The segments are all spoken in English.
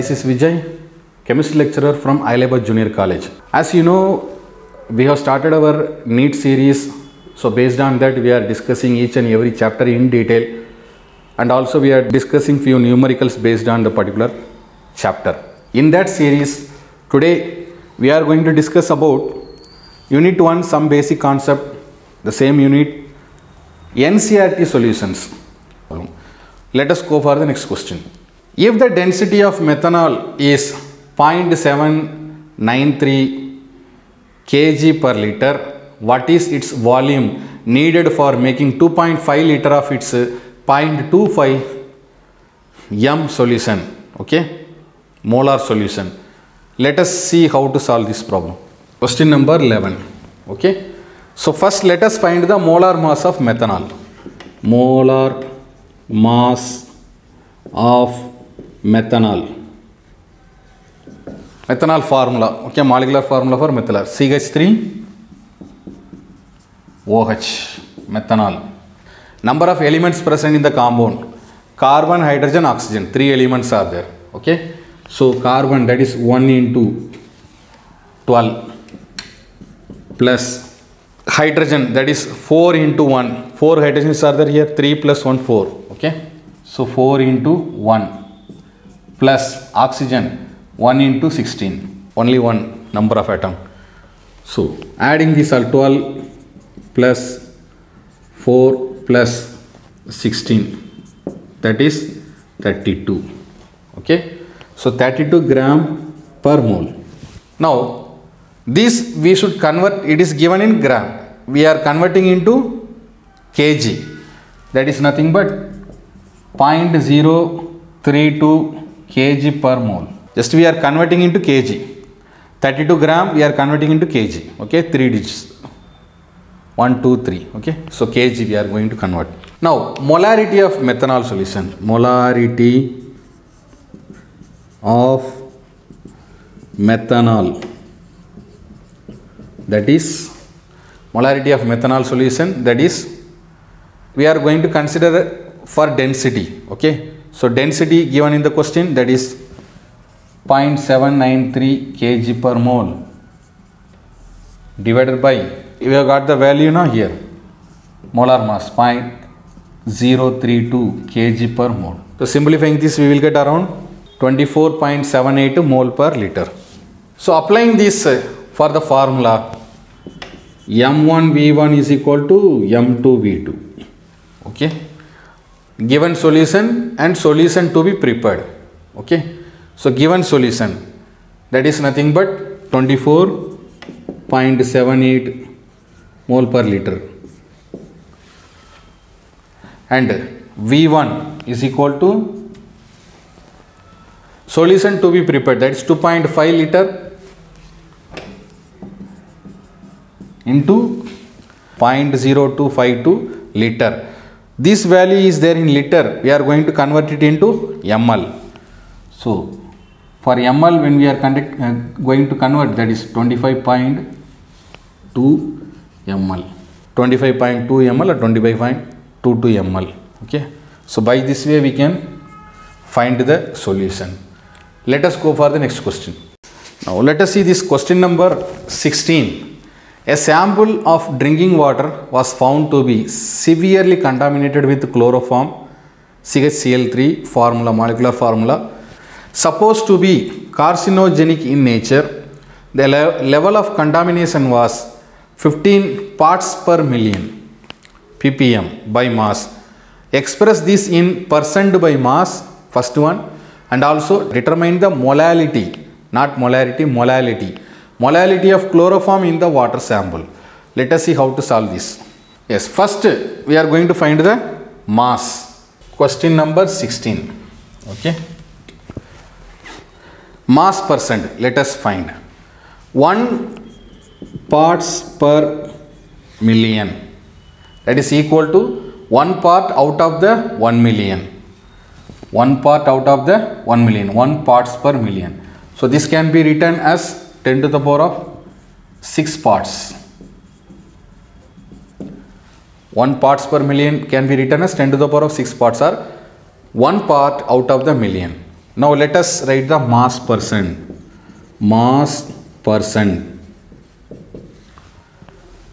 this is Vijay, chemistry lecturer from Ailabad Junior College. As you know, we have started our NEET series. So based on that, we are discussing each and every chapter in detail, and also we are discussing few numericals based on the particular chapter. In that series, today we are going to discuss about Unit 1, some basic concept, the same unit, NCERT solutions. Let us go for the next question. If the density of methanol is 0.793 kg per liter, what is its volume needed for making 2.5 liter of its 0.25 m solution? Okay, molar solution. Let us see how to solve this problem. Question number 11. Okay, so first let us find the molar mass of methanol. Molar mass of methanol. Methanol formula. Okay, molecular formula for methanol. CH3OH. Methanol. Number of elements present in the compound. Carbon, hydrogen, oxygen. 3 elements are there. Okay. So carbon, that is 1 into 12 plus hydrogen, that is 4 into 1. 4 hydrogens are there here. 3 plus 1, 4. Okay. So 4 into 1 plus oxygen 1 into 16. Only one number of atom. So adding this all, 12 plus 4 plus 16, that is 32. Okay. So 32 gram per mole. Now this we should convert, it is given in gram. We are converting into kg. That is nothing but 0.032 kg per mole. Just we are converting into kg. 32 gram we are converting into kg. Okay, 3 digits. 1, 2, 3. Okay, so kg we are going to convert. Now molarity of methanol solution. Molarity of methanol. That is molarity of methanol solution. That is we are going to consider for density. Okay, so density given in the question, that is 0.793 kg per mole divided by, we have got the value now here, molar mass 0.032 kg per mole. So simplifying this, we will get around 24.78 mole per liter. So applying this for the formula, M1V1 is equal to M2V2. Okay, given solution and solution to be prepared. Okay, so given solution, that is nothing but 24.78 mole per liter, and V1 is equal to solution to be prepared, that is 2.5 liter into 0.0252 liter. This value is there in liter. We are going to convert it into ml. So for ml, when we are going to convert, that is 25.2 ml. 25.2 ml or 25.22 ml. Okay. So by this way we can find the solution. Let us go for the next question. Now let us see this question number 16. A sample of drinking water was found to be severely contaminated with chloroform CHCl3 formula, molecular formula, supposed to be carcinogenic in nature. The level of contamination was 15 parts per million ppm by mass. Express this in percent by mass, first one, and also determine the molality, not molarity, molality. Molality of chloroform in the water sample. Let us see how to solve this. Yes, first we are going to find the mass. Question number 16. Okay. Mass percent, let us find. 1 parts per million. That is equal to 1 part out of the 1 million. 1 part out of the 1 million. 1 parts per million. So this can be written as 10 to the power of 6 parts. 1 parts per million can be written as 10 to the power of 6 parts, or 1 part out of the million. Now let us write the mass percent. Mass percent.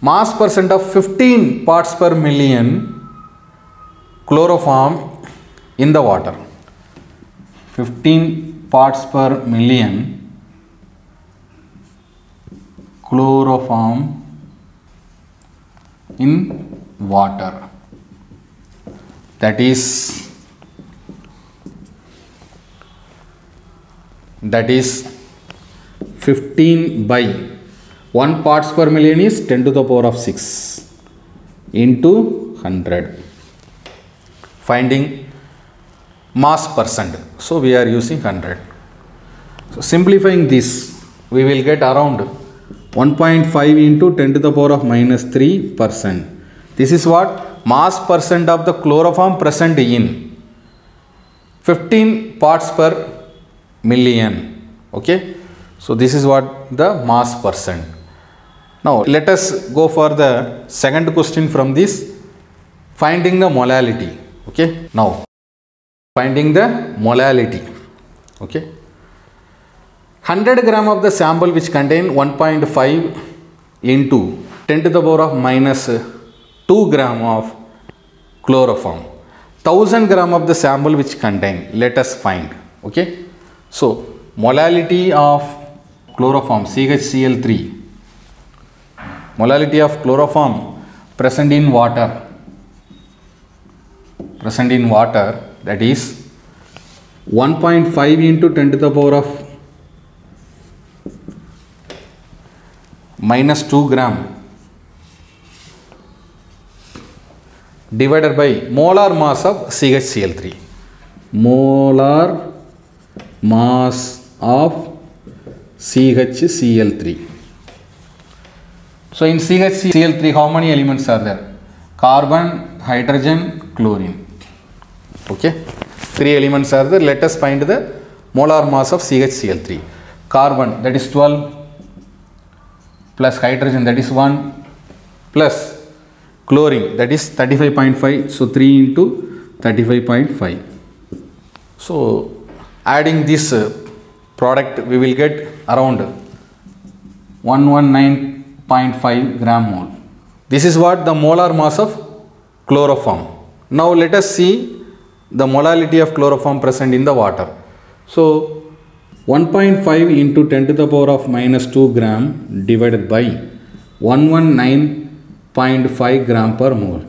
Mass percent of 15 parts per million chloroform in the water. 15 parts per million chloroform in water. That is 15 by 1 parts per million is 10 to the power of 6 into 100. Finding mass percent. So we are using 100. So simplifying this, we will get around 1.5 into 10 to the power of minus 3%. This is what? Mass percent of the chloroform present in 15 parts per million. Okay. So this is what the mass percent. Now let us go for the second question from this. Finding the molality. Okay. Now finding the molality. Okay. 100 gram of the sample which contain 1.5 into 10 to the power of minus 2 gram of chloroform. 1000 gram of the sample which contain, let us find. Okay. So molality of chloroform CHCl3. Molality of chloroform present in water. That is 1.5 into 10 to the power of minus 2 gram divided by molar mass of CHCl3. Molar mass of CHCl3. So in CHCl3 how many elements are there? Carbon, hydrogen, chlorine. Okay. 3 elements are there. Let us find the molar mass of CHCl3. Carbon, that is 12, plus hydrogen, that is 1, plus chlorine, that is 35.5. So 3 into 35.5. So adding this product, we will get around 119.5 gram mole. This is what the molar mass of chloroform. Now let us see the molality of chloroform present in the water. So 1.5 into 10 to the power of minus 2 gram divided by 119.5 gram per mole.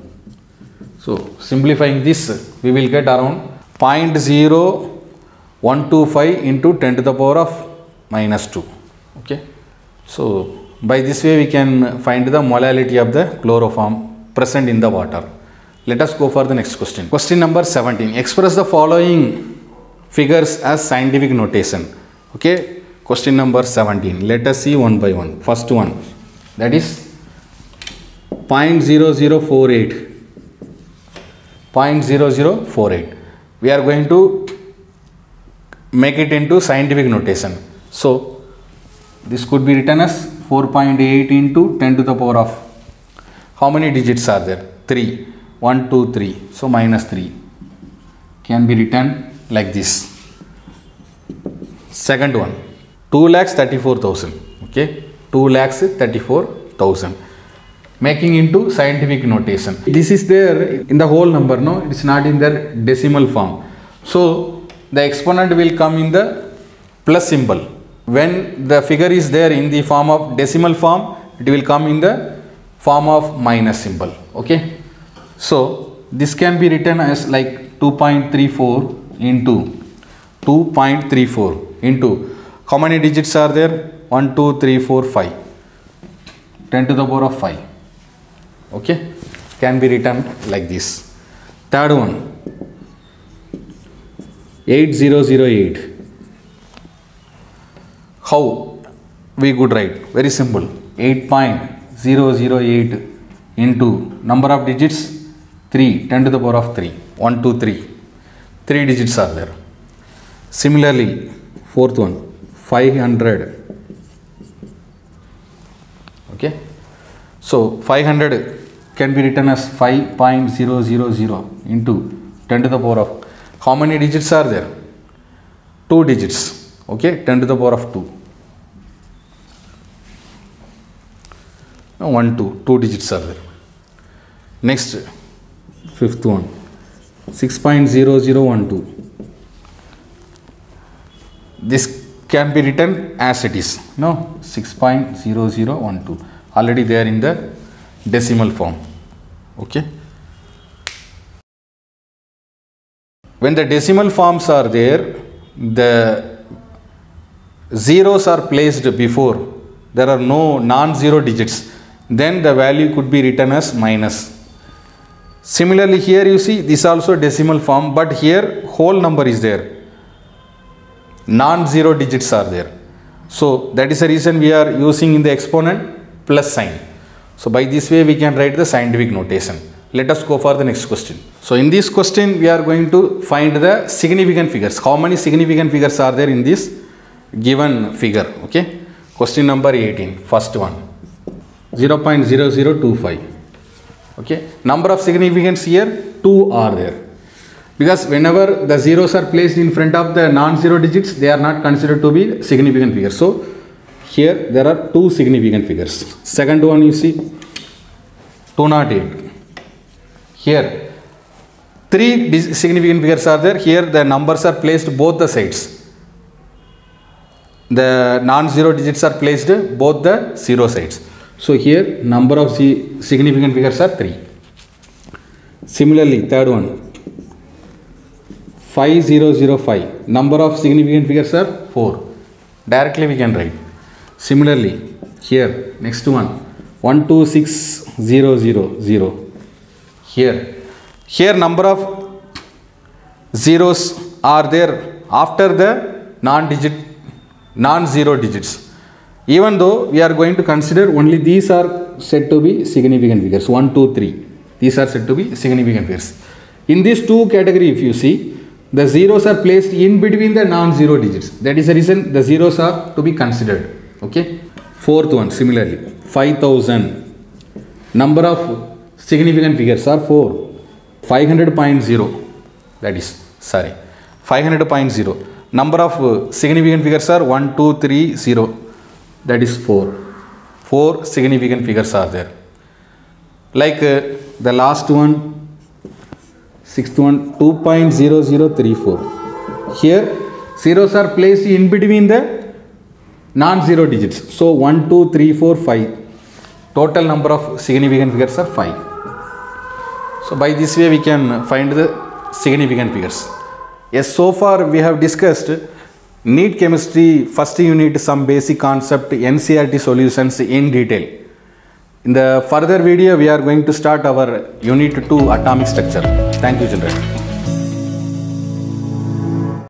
So simplifying this, we will get around 0.0125 into 10 to the power of minus 2. Okay. So by this way we can find the molality of the chloroform present in the water. Let us go for the next question. Question number 17. Express the following figures as scientific notation. Okay. Question number 17. Let us see one by one. First one, that is 0.0048. 0.0048. We are going to make it into scientific notation. So this could be written as 4.8 into 10 to the power of, how many digits are there? 3. 1, 2, 3. So minus 3 can be written like this. Second one, 2,34,000. Okay, 2,34,000. Making into scientific notation. This is there in the whole number, no? It is not in the decimal form. So the exponent will come in the plus symbol. When the figure is there in the form of decimal form, it will come in the form of minus symbol. Okay. So this can be written as like 2.34 into 2.34 into, how many digits are there? 1, 2, 3, 4, 5. 10 to the power of 5. Okay. Can be written like this. Third one, 8008. How we could write? Very simple. 8.008 into number of digits 3, 10 to the power of 3. 1, 2, 3. 3 digits are there. Similarly, fourth one, 500. Okay. So 500 can be written as 5.000 into 10 to the power of, how many digits are there? 2 digits, okay, 10 to the power of 2. 1, 2 digits are there. Next, fifth one, 6.0012. This can be written as it is. No, 6.0012. Already they are in the decimal form. Okay. When the decimal forms are there, the zeros are placed before. There are no non-zero digits. Then the value could be written as minus. Similarly, here you see this also decimal form, but here whole number is there. Non-zero digits are there. So that is the reason we are using in the exponent plus sign. So by this way we can write the scientific notation. Let us go for the next question. So in this question we are going to find the significant figures. How many significant figures are there in this given figure? Okay. Question number 18. First one. 0.0025. Okay. Number of significants here 2 are there. Because whenever the zeros are placed in front of the non-zero digits, they are not considered to be significant figures. So here there are 2 significant figures. Second one you see 208. Here 3 significant figures are there. Here the numbers are placed both the sides. The non-zero digits are placed both the zero sides. So here number of significant figures are 3. Similarly, third one 5005. Number of significant figures are 4. Directly we can write. Similarly, here next one 126000. Here number of zeros are there after the non-zero digits. Even though we are going to consider only these are said to be significant figures. 1, 2, 3. These are said to be significant figures. In these 2 categories, if you see, the zeros are placed in between the non-zero digits. That is the reason the zeros are to be considered. Okay. Fourth one, similarly, 5000. Number of significant figures are 4. 500.0. That is, 500.0. Number of significant figures are 1, 2, 3, 0. That is 4. 4 significant figures are there. Like the last one, sixth one, 2.0034. Here zeros are placed in between the non-zero digits. So 1, 2, 3, 4, 5. Total number of significant figures are 5. So by this way we can find the significant figures. Yes, so far we have discussed NEET chemistry first unit, some basic concept, NCERT solutions in detail. In the further video we are going to start our unit 2 atomic structure. Thank you children.